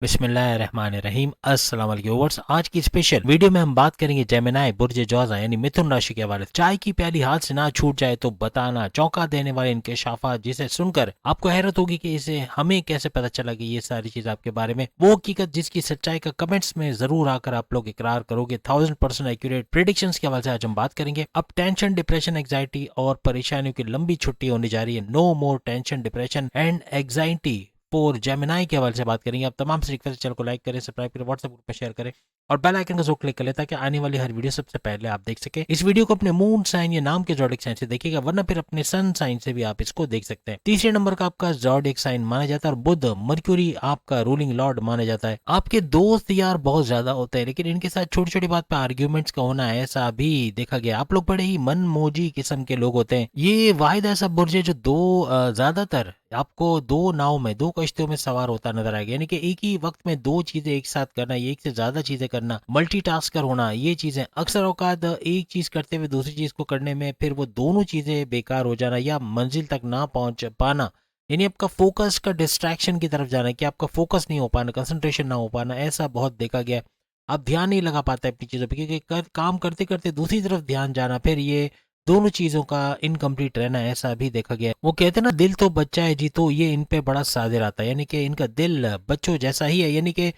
बिस्मिल्लाहिर्रहमानिर्रहीम। अस्सलाम वालेकुम व्यूअर्स। आज की स्पेशल वीडियो में हम बात करेंगे जेमिनी बुर्ज जौज़ा यानी मिथुन राशि के हवाले से। चाय की प्याली हाथ से ना छूट जाए तो बताना। चौंका देने वाले इंकशाफात जिसे सुनकर आपको हैरत होगी कि इसे हमें कैसे पता चला कि ये सारी चीज आपके बारे में, वो हकीकत जिसकी सच्चाई का कमेंट्स में जरूर आकर आप लोग इकरार करोगे। 1000% एक्यूरेट प्रेडिक्शंस के हवाले से आज हम बात करेंगे। अब टेंशन, डिप्रेशन, एंग्जाइटी और परेशानियों की लंबी छुट्टी होने जा रही है। No more tension, depression and anxiety for Gemini के हवाले से बात करेंगे। आप तमाम से रिक्वेस्ट, चैनल को लाइक करें, सब्सक्राइब करें, व्हाट्सएप ग्रुप में शेयर करें और बेल आइकन का जरूर क्लिक करें ताकि आने वाली हर वीडियो सबसे पहले आप देख सके। इस वीडियो को अपने मून साइन या नाम के जॉडिक साइन से देखिएगा, वरना फिर अपने सन साइन से भी आप इसको देख सकते हैं। तीसरे नंबर का आपका जॉडिक साइन माना जाता है और बुध मर्क्यूरी आपका रूलिंग लॉर्ड माना जाता है। आपके दोस्त यार बहुत ज्यादा होते हैं, लेकिन इनके साथ छोटी छोटी बात पर आर्ग्यूमेंट्स का होना ऐसा भी देखा गया। आप लोग बड़े ही मन मोजी किस्म के लोग होते हैं। ये वाहिद ऐसा बुर्ज है जो ज्यादातर आपको दो नाव में, दो कश्तियों में सवार होता नजर आएगा। यानी कि एक ही वक्त में दो चीजें एक साथ करना, एक से ज्यादा चीजें करना, मल्टीटास्कर होना, ये चीजें अक्सर औकात एक चीज करते हुए दूसरी चीज को करने में फिर वो दोनों चीजें बेकार हो जाना या मंजिल तक ना पहुंच पाना, यानी आपका फोकस का डिस्ट्रैक्शन की तरफ जाना, कि आपका फोकस नहीं हो पाना, कंसंट्रेशन ना हो पाना, ऐसा बहुत देखा गया। आप ध्यान नहीं लगा पाते अपनी चीजों पर, क्योंकि काम करते करते दूसरी तरफ ध्यान जाना, फिर ये दोनों चीजों का इनकम्प्लीट रहना ऐसा भी देखा गया। वो कहते हैं ना, दिल तो बच्चा है जी, तो ये इन पे बड़ा साजिर आता है। यानी कि इनका दिल बच्चों जैसा ही है, यानी कि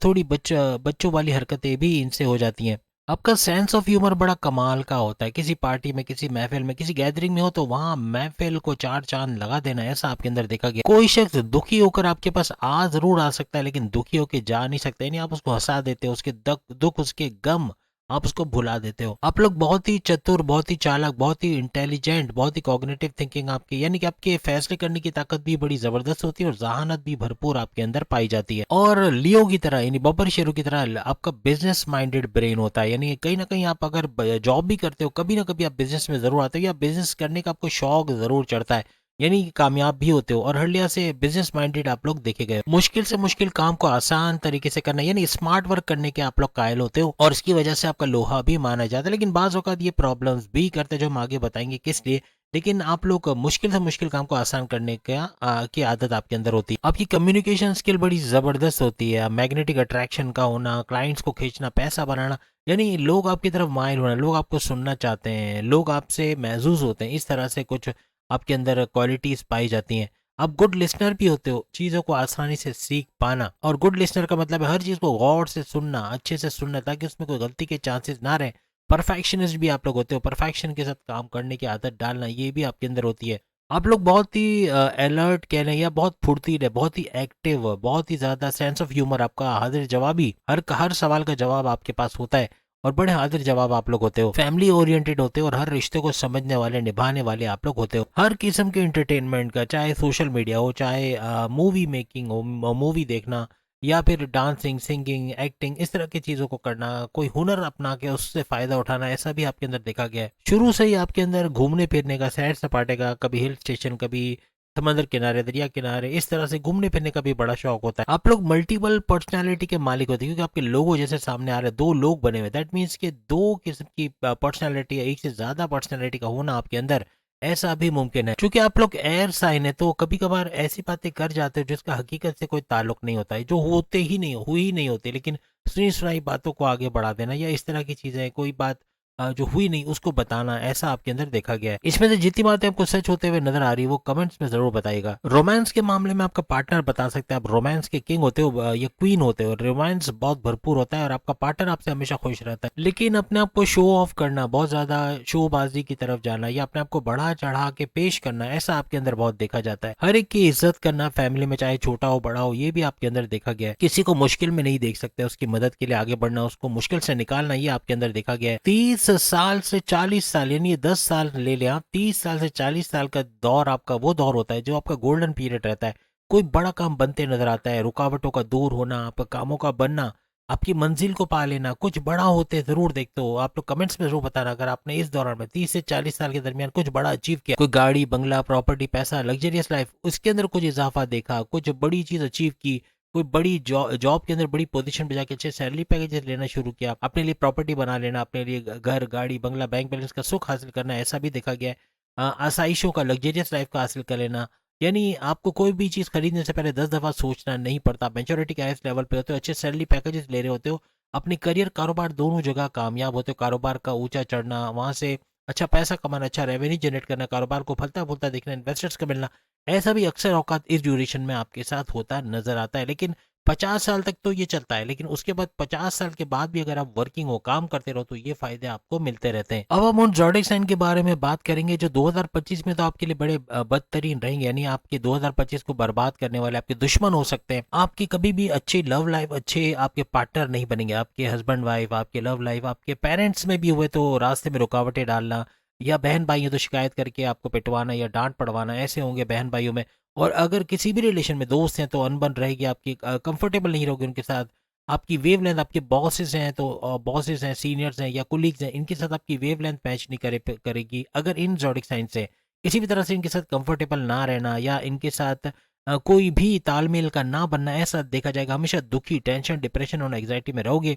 थोड़ी बच्चों वाली हरकतें भी इनसे हो जाती हैं। आपका सेंस ऑफ ह्यूमर बड़ा कमाल का होता है। किसी पार्टी में, किसी महफिल में, किसी गैदरिंग में हो तो वहां महफिल को चार चांद लगा देना, ऐसा आपके अंदर देखा गया। कोई शख्स दुखी होकर आपके पास जरूर आ सकता है, लेकिन दुखी होकर जा नहीं सकता। यानी आप उसको हंसा देते हो, उसके दुख, उसके गम आप उसको भुला देते हो। आप लोग बहुत ही चतुर, बहुत ही चालाक, बहुत ही इंटेलिजेंट, बहुत ही कॉग्निटिव थिंकिंग आपकी, यानी कि आपके फैसले करने की ताकत भी बड़ी जबरदस्त होती है और जहानत भी भरपूर आपके अंदर पाई जाती है। और लियो की तरह, यानी बब्बर शेरू की तरह आपका बिजनेस माइंडेड ब्रेन होता है। यानी कहीं ना कहीं आप अगर जॉब भी करते हो, कभी ना कभी आप बिजनेस में जरूर आते हो या बिजनेस करने का आपको शौक जरूर चढ़ता है, यानी कि कामयाब भी होते हो। और हर लिहाज से बिजनेस माइंडेड आप लोग देखे गए। मुश्किल से मुश्किल काम को आसान तरीके से करना, यानी स्मार्ट वर्क करने के आप लोग कायल होते हो और इसकी वजह से आपका लोहा भी माना जाता है। लेकिन बाज औकात ये प्रॉब्लम्स भी करते हैं, जो हम आगे बताएंगे किस लिए। लेकिन आप लोग मुश्किल से मुश्किल काम को आसान करने की आदत आपके अंदर होती है। आपकी कम्युनिकेशन स्किल बड़ी जबरदस्त होती है। मैग्नेटिक अट्रैक्शन का होना, क्लाइंट्स को खींचना, पैसा बनाना, यानी लोग आपकी तरफ माइल होना, लोग आपको सुनना चाहते हैं, लोग आपसे महजूज होते हैं, इस तरह से कुछ आपके अंदर क्वालिटीज पाई जाती हैं। आप गुड लिसनर भी होते हो, चीज़ों को आसानी से सीख पाना। और गुड लिसनर का मतलब है हर चीज़ को गौर से सुनना, अच्छे से सुनना, ताकि उसमें कोई गलती के चांसेस ना रहे। परफेक्शनिस्ट भी आप लोग होते हो, परफेक्शन के साथ काम करने की आदत डालना, ये भी आपके अंदर होती है। आप लोग बहुत ही अलर्ट कह लें या बहुत फुर्तीले, बहुत ही एक्टिव, बहुत ही ज़्यादा सेंस ऑफ ह्यूमर आपका, हाजिर जवाबी, हर सवाल का जवाब आपके पास होता है और बड़े हाजिर जवाब आप लोग होते हो। फैमिली ओरिएंटेड होते हो और हर रिश्ते को समझने वाले, निभाने वाले आप लोग होते हो। हर किस्म के इंटरटेनमेंट का, चाहे सोशल मीडिया हो, चाहे मूवी मेकिंग हो, मूवी देखना, या फिर डांसिंग, सिंगिंग, एक्टिंग, इस तरह की चीज़ों को करना, कोई हुनर अपना के उससे फ़ायदा उठाना, ऐसा भी आपके अंदर देखा गया है। शुरू से ही आपके अंदर घूमने फिरने का, सैर सपाटे का, कभी हिल स्टेशन, कभी समंदर किनारे, दरिया किनारे, इस तरह से घूमने फिरने का भी बड़ा शौक होता है। आप लोग मल्टीपल पर्सनैलिटी के मालिक होते हैं, क्योंकि आपके लोगो जैसे सामने आ रहे हैं, दो लोग बने हुए, दैट मीन्स कि दो किस्म की पर्सनैलिटी है, एक से ज्यादा पर्सनैलिटी का होना आपके अंदर, ऐसा भी मुमकिन है। क्योंकि आप लोग एयर साइन है, तो कभी कभार ऐसी बातें कर जाते हो जिसका हकीकत से कोई ताल्लुक नहीं होता है, जो होते ही नहीं, हुई ही नहीं होती, लेकिन सुनी सुनाई बातों को आगे बढ़ा देना या इस तरह की चीजें, कोई बात जो हुई नहीं उसको बताना, ऐसा आपके अंदर देखा गया है। इसमें से जितनी बातें आपको सच होते हुए नजर आ रही है वो कमेंट्स में जरूर बताइएगा। रोमांस के मामले में आपका पार्टनर बता सकते हैं, आप रोमांस के किंग होते हो या क्वीन होते हो, रोमांस बहुत भरपूर होता है और आपका पार्टनर आपसे हमेशा खुश रहता है। लेकिन अपने आप को शो ऑफ करना, बहुत ज्यादा शोबाजी की तरफ जाना या अपने आप को बढ़ा चढ़ा के पेश करना, ऐसा आपके अंदर बहुत देखा जाता है। हर एक की इज्जत करना, फैमिली में चाहे छोटा हो बड़ा हो, ये भी आपके अंदर देखा गया है। किसी को मुश्किल में नहीं देख सकते, उसकी मदद के लिए आगे बढ़ना, उसको मुश्किल से निकालना, ये आपके अंदर देखा गया है। 30 साल से 40 साल, यानी ये 10 साल ले लें आप, 30 साल से 40 साल का दौर आपका वो दौर होता है जो आपका गोल्डन पीरियड रहता है। कोई बड़ा काम बनते नजर आता है, रुकावटों का दूर होना, आपका कामों का बनना, आपकी मंजिल को पा लेना, कुछ बड़ा होते जरूर देखते हो। आप लोग कमेंट्स में जरूर बताना अगर आपने इस दौरान में 30 से 40 साल के दरमियान कुछ बड़ा अचीव किया, कोई गाड़ी, बंगला, प्रॉपर्टी, पैसा, लग्जरियस लाइफ, उसके अंदर कुछ इजाफा देखा, कुछ बड़ी चीज अचीव की, कोई बड़ी जॉब के अंदर बड़ी पोजीशन पे जाके अच्छे सैलरी पैकेजेस लेना शुरू किया, अपने लिए प्रॉपर्टी बना लेना, अपने लिए घर, गाड़ी, बंगला, बैंक बैलेंस का सुख हासिल करना, ऐसा भी देखा गया है। आसाइशों का, लग्जरियस लाइफ का हासिल कर लेना, यानी आपको कोई भी चीज़ खरीदने से पहले 10 दफ़ा सोचना नहीं पड़ता। मैच्योरिटी के हाईएस्ट लेवल पे होते हो, अच्छे सैलरी पैकेजेस ले रहे होते हो, अपनी करियर कारोबार दोनों जगह कामयाब होते हो। कारोबार का ऊंचा चढ़ना, वहाँ से अच्छा पैसा कमाना, अच्छा रेवेन्यू जनरेट करना, कारोबार को फलता फूलता देखना, इन्वेस्टर्स का मिलना, ऐसा भी अक्सर औकात इस ड्यूरेशन में आपके साथ होता नजर आता है। लेकिन 50 साल तक तो ये चलता है, लेकिन उसके बाद 50 साल के बाद भी अगर आप वर्किंग हो, काम करते रहो, तो ये फायदे आपको मिलते रहते हैं। अब हम उन ज़ोडिएक साइन के बारे में बात करेंगे जो 2025 में तो आपके लिए बड़े बदतरीन रहेंगे, यानी आपके 2025 को बर्बाद करने वाले आपके दुश्मन हो सकते हैं। आपकी कभी भी अच्छी लव लाइफ, अच्छे आपके पार्टनर नहीं बनेंगे। आपके हस्बैंड वाइफ, आपके लव लाइफ, आपके पेरेंट्स में भी हुए तो रास्ते में रुकावटें डालना, या बहन भाई हो तो शिकायत करके आपको पिटवाना या डांट पड़वाना, ऐसे होंगे बहन भाइयों में। और अगर किसी भी रिलेशन में दोस्त हैं तो अनबन रहेगी आपकी, कंफर्टेबल नहीं रहोगे उनके साथ। आपकी वेवलेंथ, आपके बॉसेस हैं तो बॉसेस हैं, सीनियर्स हैं या कुलीग्स हैं, इनके साथ आपकी वेवलेंथ मैच नहीं करेगी। अगर इन ज़ोडिएक साइन से किसी भी तरह से इनके साथ कंफर्टेबल ना रहना या इनके साथ कोई भी तालमेल का ना बनना, ऐसा देखा जाएगा। हमेशा दुखी, टेंशन, डिप्रेशन और एंग्जाइटी में रहोगे।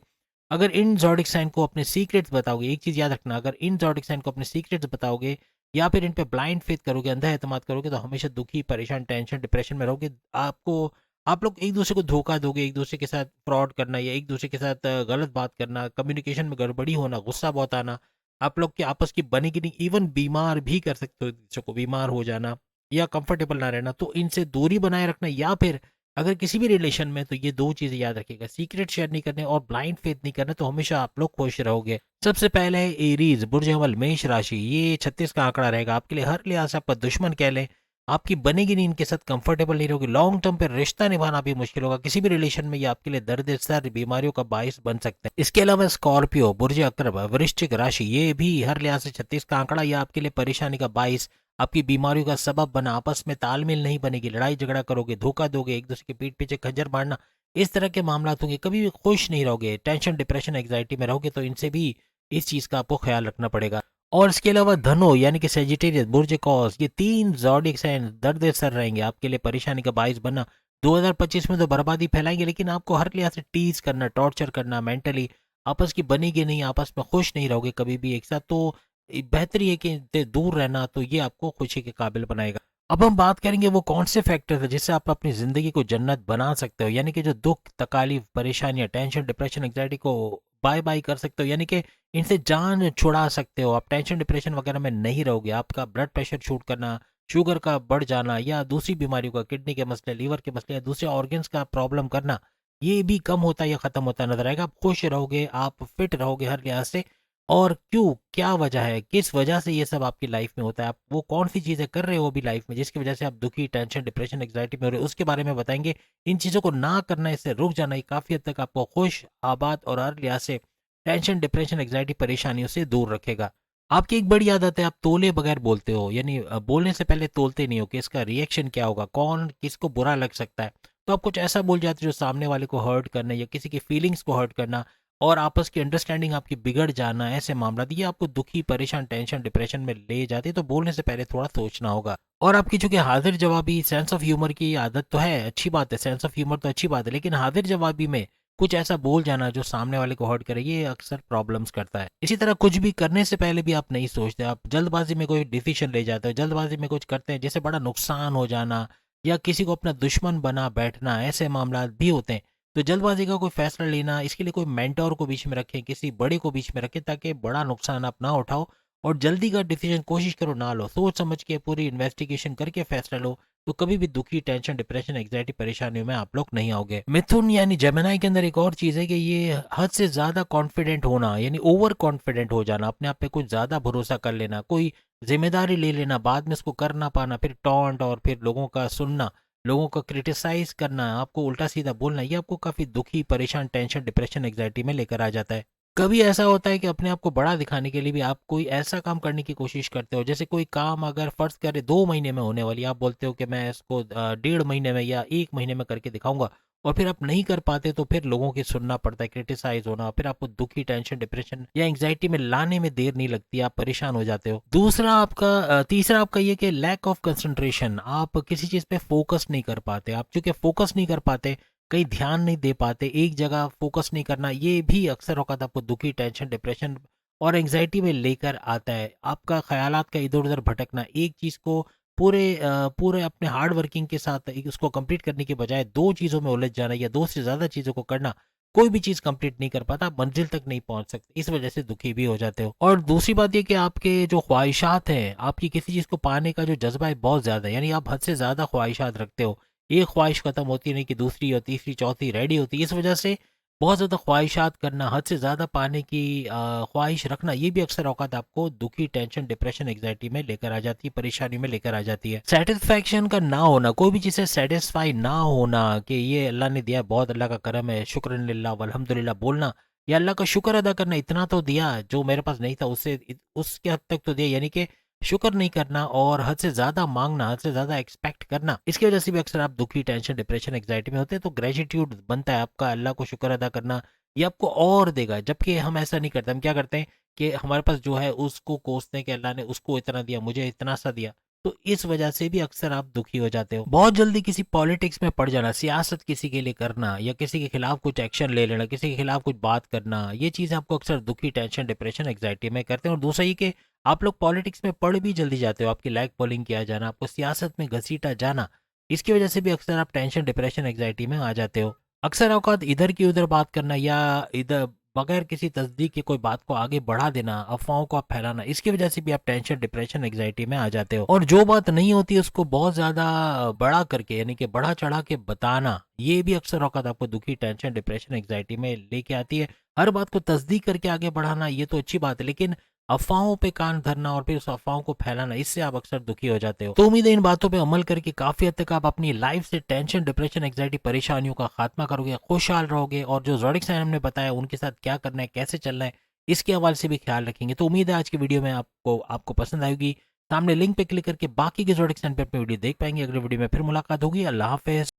अगर इन ज़ोडिएक साइन को अपने सीक्रेट्स बताओगे, एक चीज़ याद रखना, अगर इन ज़ोडिएक साइन को अपने सीक्रेट्स बताओगे या फिर इन पे ब्लाइंड फेथ करोगे, अंधा एतमाद करोगे, तो हमेशा दुखी, परेशान, टेंशन, डिप्रेशन में रहोगे। आपको आप लोग एक दूसरे को धोखा दोगे, एक दूसरे के साथ फ्रॉड करना या एक दूसरे के साथ गलत बात करना, कम्युनिकेशन में गड़बड़ी होना, गुस्सा बहुत आना, आप लोग की आपस की बनेगी नहीं, इवन बीमार भी कर सकते हो एक दूसरे को, बीमार हो जाना या कंफर्टेबल ना रहना। तो इनसे दूरी बनाए रखना, या फिर अगर किसी भी रिलेशन में, तो ये दो चीज़ें याद रखिएगा, सीक्रेट शेयर नहीं करने और ब्लाइंड फेथ नहीं करना, तो हमेशा आप लोग खुश रहोगे। सबसे पहले है एरीज, बुर्ज अव्वल, मेष राशि। ये 36 का आंकड़ा रहेगा आपके लिए, हर लिहाज से आपका दुश्मन कह लें, आपकी बनेगी नहीं, इनके साथ कंफर्टेबल नहीं रहोगे, लॉन्ग टर्म पे रिश्ता निभाना भी मुश्किल होगा किसी भी रिलेशन में। ये आपके लिए दर्द सर, बीमारियों का बायस बन सकते हैं। इसके अलावा स्कॉर्पियो, बुर्ज अक्रब, वृश्चिक राशि, ये भी हर लिहाज से 36 का आंकड़ा, ये आपके लिए परेशानी का बायस, आपकी बीमारियों का सबब बना, आपस में तालमेल नहीं बनेगी, लड़ाई झगड़ा करोगे, धोखा दोगे, एक दूसरे के पीठ पीछे खंजर मारना, इस तरह के मामला होंगे। कभी भी खुश नहीं रहोगे, टेंशन, डिप्रेशन, एग्जाइटी में रहोगे, तो इनसे भी इस चीज़ का आपको ख्याल रखना पड़ेगा। और इसके अलावा धनो यानी कि सेजिटेरियस, बुर्ज कॉस, ये 3 ज़ोडिएक साइन दर्द सर रहेंगे, आपके लिए परेशानी का बायस बनना। 2025 में तो बर्बादी फैलाएंगे, लेकिन आपको हर लिहाज से टीज करना, टॉर्चर करना, मेंटली आपस की बनेगी नहीं, आपस में खुश नहीं रहोगे कभी भी एक साथ। तो बेहतरी है कि इनसे दूर रहना, तो ये आपको खुशी के काबिल बनाएगा। अब हम बात करेंगे वो कौन से फैक्टर है जिससे आप अपनी ज़िंदगी को जन्नत बना सकते हो, यानी कि जो दुख, तकालीफ, परेशानियाँ, टेंशन, डिप्रेशन, एंग्जाइटी को बाय बाय कर सकते हो, यानी कि इनसे जान छुड़ा सकते हो। आप टेंशन, डिप्रेशन वगैरह में नहीं रहोगे। आपका ब्लड प्रेशर शूट करना, शुगर का बढ़ जाना या दूसरी बीमारियों का, किडनी के मसले, लीवर के मसले या दूसरे ऑर्गन्स का प्रॉब्लम करना, ये भी कम होता या ख़त्म होता नजर आएगा। आप खुश रहोगे, आप फिट रहोगे हर लिहाज से। और क्यों, क्या वजह है, किस वजह से ये सब आपकी लाइफ में होता है, आप वो कौन सी चीज़ें कर रहे हो अभी लाइफ में जिसकी वजह से आप दुखी, टेंशन, डिप्रेशन, एग्जाइटी में हो रहे हो, उसके बारे में बताएंगे। इन चीज़ों को ना करना, इससे रुक जाना, ये काफ़ी हद तक आपको खुश, आबाद और हर लिहाज से टेंशन, डिप्रेशन, एग्जाइटी, परेशानियों से दूर रखेगा। आपकी एक बड़ी आदत है, आप तोले बगैर बोलते हो, यानी बोलने से पहले तोलते नहीं हो कि इसका रिएक्शन क्या होगा, कौन किसको बुरा लग सकता है। तो आप कुछ ऐसा बोल जाते हो जो सामने वाले को हर्ट करना या किसी की फीलिंग्स को हर्ट करना और आपस की अंडरस्टैंडिंग आपकी बिगड़ जाना, ऐसे मामला ये आपको दुखी, परेशान, टेंशन, डिप्रेशन में ले जाते हैं। तो बोलने से पहले थोड़ा सोचना होगा। और आपकी चूंकि हाजिर जवाबी, सेंस ऑफ ह्यूमर की आदत तो है, अच्छी बात है, सेंस ऑफ ह्यूमर तो अच्छी बात है, लेकिन हाजिर जवाबी में कुछ ऐसा बोल जाना जो सामने वाले को हर्ट करे, ये अक्सर प्रॉब्लम्स करता है। इसी तरह कुछ भी करने से पहले भी आप नहीं सोचते, आप जल्दबाजी में कोई डिसीजन ले जाते हो, जल्दबाजी में कुछ करते हैं जिससे बड़ा नुकसान हो जाना या किसी को अपना दुश्मन बना बैठना, ऐसे मामला भी होते हैं। तो जल्दबाजी का कोई फैसला लेना, इसके लिए कोई मेंटोर को बीच में रखें, किसी बड़े को बीच में रखें, ताकि बड़ा नुकसान आप ना उठाओ। और जल्दी का डिसीजन कोशिश करो ना लो, सोच समझ के पूरी इन्वेस्टिगेशन करके फैसला लो, तो कभी भी दुखी, टेंशन, डिप्रेशन, एग्जाइटी, परेशानियों में आप लोग नहीं आओगे। मिथुन यानी जेमिनी के अंदर एक और चीज़ है कि ये हद से ज़्यादा कॉन्फिडेंट होना, यानी ओवर कॉन्फिडेंट हो जाना, अपने आप पे कुछ ज़्यादा भरोसा कर लेना, कोई जिम्मेदारी ले लेना, बाद में उसको कर ना पाना, फिर टॉन्ट और फिर लोगों का सुनना, लोगों को क्रिटिसाइज करना, आपको उल्टा सीधा बोलना, ये आपको काफ़ी दुखी, परेशान, टेंशन, डिप्रेशन, एग्जाइटी में लेकर आ जाता है। कभी ऐसा होता है कि अपने आप को बड़ा दिखाने के लिए भी आप कोई ऐसा काम करने की कोशिश करते हो, जैसे कोई काम अगर फर्ज करे 2 महीने में होने वाली, आप बोलते हो कि मैं इसको 1.5 महीने में या 1 महीने में करके दिखाऊंगा, और फिर आप नहीं कर पाते, तो फिर लोगों की सुनना पड़ता है, क्रिटिसाइज होना, फिर आपको दुखी, टेंशन, डिप्रेशन या एंग्जाइटी में लाने में देर नहीं लगती, आप परेशान हो जाते हो। तीसरा आपका ये कि लैक ऑफ कंसंट्रेशन, आप किसी चीज़ पे फोकस नहीं कर पाते। आप चूंकि फोकस नहीं कर पाते, कहीं ध्यान नहीं दे पाते, एक जगह फोकस नहीं करना, ये भी अक्सर औक़ात आपको दुखी, टेंशन, डिप्रेशन और एंग्जाइटी में लेकर आता है। आपका ख्यालात का इधर उधर भटकना, एक चीज़ को पूरे अपने हार्ड वर्किंग के साथ उसको कंप्लीट करने के बजाय दो चीज़ों में उलझ जाना या दो से ज़्यादा चीज़ों को करना, कोई भी चीज़ कंप्लीट नहीं कर पाता, मंजिल तक नहीं पहुंच सकते, इस वजह से दुखी भी हो जाते हो। और दूसरी बात ये कि आपके जो ख्वाहिशात हैं, आपकी किसी चीज़ को पाने का जो जज्बा है बहुत ज़्यादा है, यानी आप हद से ज़्यादा ख्वाहिशात रखते हो। एक ख्वाहिश खत्म होती नहीं कि दूसरी और तीसरी चौथी रेडी होती है। इस वजह से बहुत ज़्यादा ख्वाहिशात करना, हद से ज़्यादा पाने की ख्वाहिश रखना, ये भी अक्सर औकात आपको दुखी, टेंशन, डिप्रेशन, एंग्जाइटी में लेकर आ जाती है, परेशानी में लेकर आ जाती है। सेटिस्फैक्शन का ना होना, कोई भी चीज़ से सेटिस्फाई ना होना कि ये अल्लाह ने दिया, बहुत अल्लाह का करम है, शुक्रनिल्लाह वल्हम्दुलिल्लाह बोलना, या अल्लाह का शुक्र अदा करना, इतना तो दिया जो मेरे पास नहीं था, उससे उसके हद तक तो दिया, यानी कि शुक्र नहीं करना और हद से ज़्यादा मांगना, हद से ज़्यादा एक्सपेक्ट करना, इसकी वजह से भी अक्सर आप दुखी, टेंशन, डिप्रेशन, एंग्जाइटी में होते हैं। तो ग्रेटिट्यूड बनता है आपका, अल्लाह को शुक्र अदा करना, ये आपको और देगा। जबकि हम ऐसा नहीं करते, हम क्या करते हैं कि हमारे पास जो है उसको कोसते हैं कि अल्लाह ने उसको इतना दिया, मुझे इतना सा दिया। तो इस वजह से भी अक्सर आप दुखी हो जाते हो। बहुत जल्दी किसी पॉलिटिक्स में पड़ जाना, सियासत किसी के लिए करना, या किसी के खिलाफ कुछ एक्शन ले लेना, किसी के खिलाफ कुछ बात करना, ये चीज़ आपको अक्सर दुखी, टेंशन, डिप्रेशन, एंग्जाइटी में करते हैं। और दूसरा ये कि आप लोग पॉलिटिक्स में पड़ भी जल्दी जाते हो, आपकी लाइक पोलिंग किया जाना, आपको सियासत में घसीटा जाना, इसकी वजह से भी अक्सर आप टेंशन, डिप्रेशन, एंग्जाइटी में आ जाते हो। अक्सर औकात इधर की उधर बात करना या इधर बगैर किसी तस्दीक के कोई बात को आगे बढ़ा देना, अफवाहों को आप फैलाना, इसकी वजह से भी आप टेंशन, डिप्रेशन, एंग्जाइटी में आ जाते हो। और जो बात नहीं होती उसको बहुत ज़्यादा बड़ा करके, यानी कि बढ़ा चढ़ा के बताना, ये भी अक्सर औकात आपको दुखी, टेंशन, डिप्रेशन, एंग्जाइटी में लेके आती है। हर बात को तस्दीक करके आगे बढ़ाना ये तो अच्छी बात है, लेकिन अफवाहों पे कान धरना और फिर उस अफवाहों को फैलाना, इससे आप अक्सर दुखी हो जाते हो। तो उम्मीद है इन बातों पे अमल करके काफी हद तक आप अपनी लाइफ से टेंशन, डिप्रेशन, एंग्जाइटी, परेशानियों का खात्मा करोगे, खुशहाल रहोगे, और जो ज़ोडिक साइन हमने बताया उनके साथ क्या करना है, कैसे चलना है, इसके हवाले से भी ख्याल रखेंगे। तो उम्मीद है आज की वीडियो में आपको पसंद आएगी। सामने लिंक पे क्लिक करके बाकी के ज़ोडिक साइन पे अपनी वीडियो देख पाएंगे। अगले वीडियो में फिर मुलाकात होगी। अल्लाह हाफिज।